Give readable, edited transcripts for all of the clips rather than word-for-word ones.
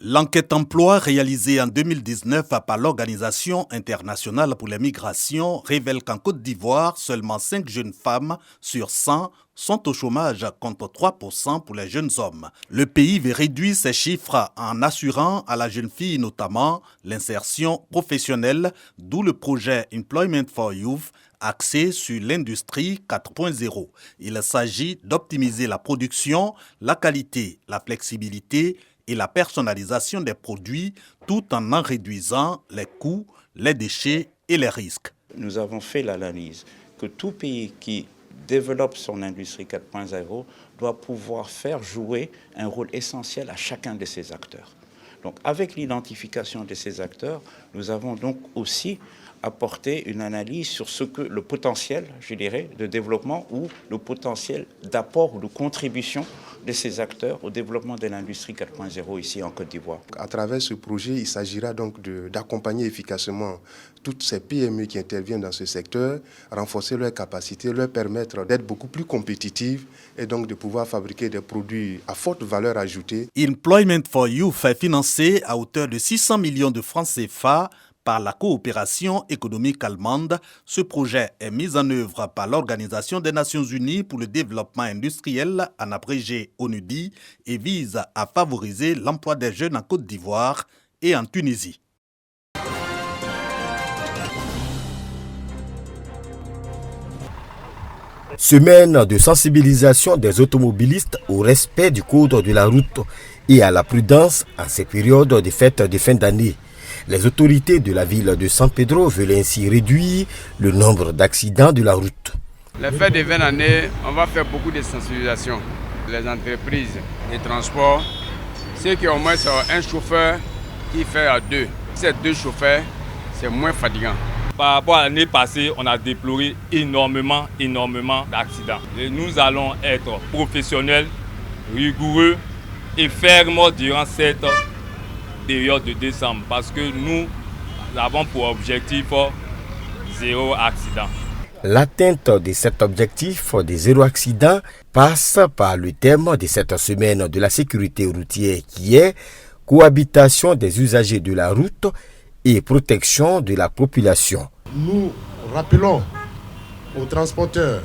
L'enquête emploi réalisée en 2019 par l'Organisation internationale pour les migrations révèle qu'en Côte d'Ivoire, seulement 5 jeunes femmes sur 100 sont au chômage contre 3% pour les jeunes hommes. Le pays veut réduire ces chiffres en assurant à la jeune fille notamment l'insertion professionnelle, d'où le projet Employment for Youth axé sur l'industrie 4.0. Il s'agit d'optimiser la production, la qualité, la flexibilité et la personnalisation des produits tout en réduisant les coûts, les déchets et les risques. Nous avons fait l'analyse que tout pays qui développe son industrie 4.0 doit pouvoir faire jouer un rôle essentiel à chacun de ces acteurs. Donc avec l'identification de ces acteurs, nous avons donc aussi apporté une analyse sur ce que le potentiel, je dirais, de développement ou le potentiel d'apport ou de contribution de ces acteurs au développement de l'industrie 4.0 ici en Côte d'Ivoire. À travers ce projet, il s'agira donc d'accompagner efficacement toutes ces PME qui interviennent dans ce secteur, renforcer leurs capacités, leur permettre d'être beaucoup plus compétitives et donc de pouvoir fabriquer des produits à forte valeur ajoutée. Employment for Youth est financé à hauteur de 600 millions de francs CFA par la coopération économique allemande. Ce projet est mis en œuvre par l'Organisation des Nations Unies pour le développement industriel, en abrégé ONUDI, et vise à favoriser l'emploi des jeunes en Côte d'Ivoire et en Tunisie. Semaine de sensibilisation des automobilistes au respect du code de la route et à la prudence en ces périodes de fêtes de fin d'année. Les autorités de la ville de San Pedro veulent ainsi réduire le nombre d'accidents de la route. Les fêtes de fin d'année, on va faire beaucoup de sensibilisation. Les entreprises, les transports, ceux qui ont au moins un chauffeur qui fait à deux. Ces deux chauffeurs, c'est moins fatigant. Par rapport à l'année passée, on a déploré énormément d'accidents. Et nous allons être professionnels, rigoureux et fermes durant cette période de décembre parce que nous avons pour objectif 0 accident. L'atteinte de cet objectif de 0 accident passe par le thème de cette semaine de la sécurité routière qui est cohabitation des usagers de la route et protection de la population. Nous rappelons aux transporteurs,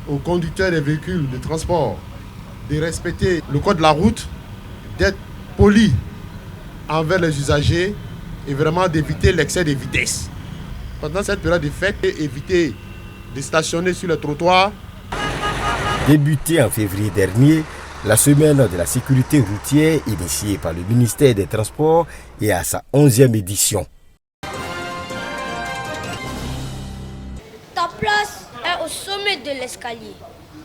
aux conducteurs des véhicules de transport de respecter le code de la route, d'être polis envers les usagers et vraiment d'éviter l'excès de vitesse. Pendant cette période de fête, éviter de stationner sur le trottoir. Débutée en février dernier, la semaine de la sécurité routière initiée par le ministère des Transports est à sa 11e édition. Ta place est au sommet de l'escalier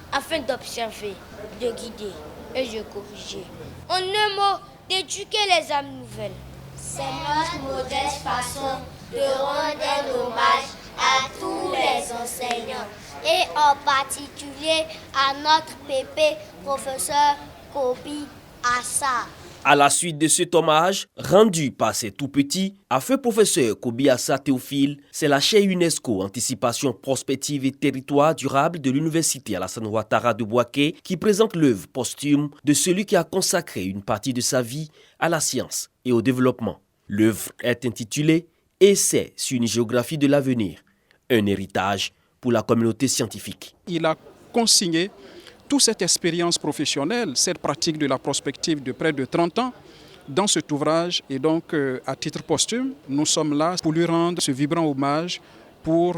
afin d'observer, de guider et de corriger. En un mot, d'éduquer les âmes nouvelles. C'est notre modeste façon de rendre un hommage à tous les enseignants et en particulier à notre pépé professeur Kobi Assa. À la suite de cet hommage rendu par ces tout-petits à feu professeur Kobi Assa Théophile, c'est la chaire UNESCO Anticipation Prospective et Territoire Durable de l'Université Alassane Ouattara de Bouaké qui présente l'œuvre posthume de celui qui a consacré une partie de sa vie à la science et au développement. L'œuvre est intitulée « Essai sur une géographie de l'avenir », un héritage pour la communauté scientifique. Il a consigné toute cette expérience professionnelle, cette pratique de la prospective de près de 30 ans dans cet ouvrage. Et donc, à titre posthume, nous sommes là pour lui rendre ce vibrant hommage pour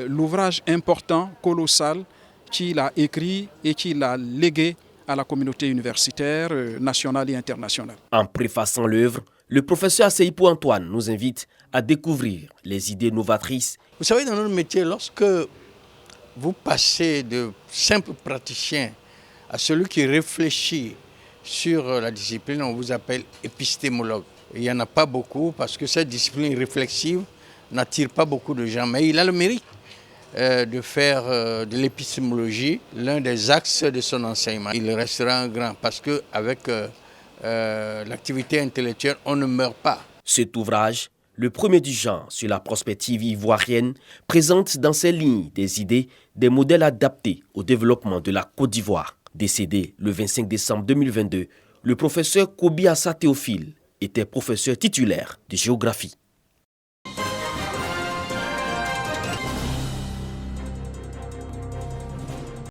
l'ouvrage important, colossal, qu'il a écrit et qu'il a légué à la communauté universitaire, nationale et internationale. En préfaçant l'œuvre, le professeur Asseipou Antoine nous invite à découvrir les idées novatrices. Vous savez, dans notre métier, lorsque vous passez de simple praticien à celui qui réfléchit sur la discipline, on vous appelle épistémologue. Il n'y en a pas beaucoup parce que cette discipline réflexive n'attire pas beaucoup de gens. Mais il a le mérite de faire de l'épistémologie l'un des axes de son enseignement. Il restera un grand parce qu'avec l'activité intellectuelle, on ne meurt pas. Cet ouvrage, le premier du genre sur la prospective ivoirienne, présente dans ses lignes des idées, des modèles adaptés au développement de la Côte d'Ivoire. Décédé le 25 décembre 2022, le professeur Kobi Assa Théophile était professeur titulaire de géographie.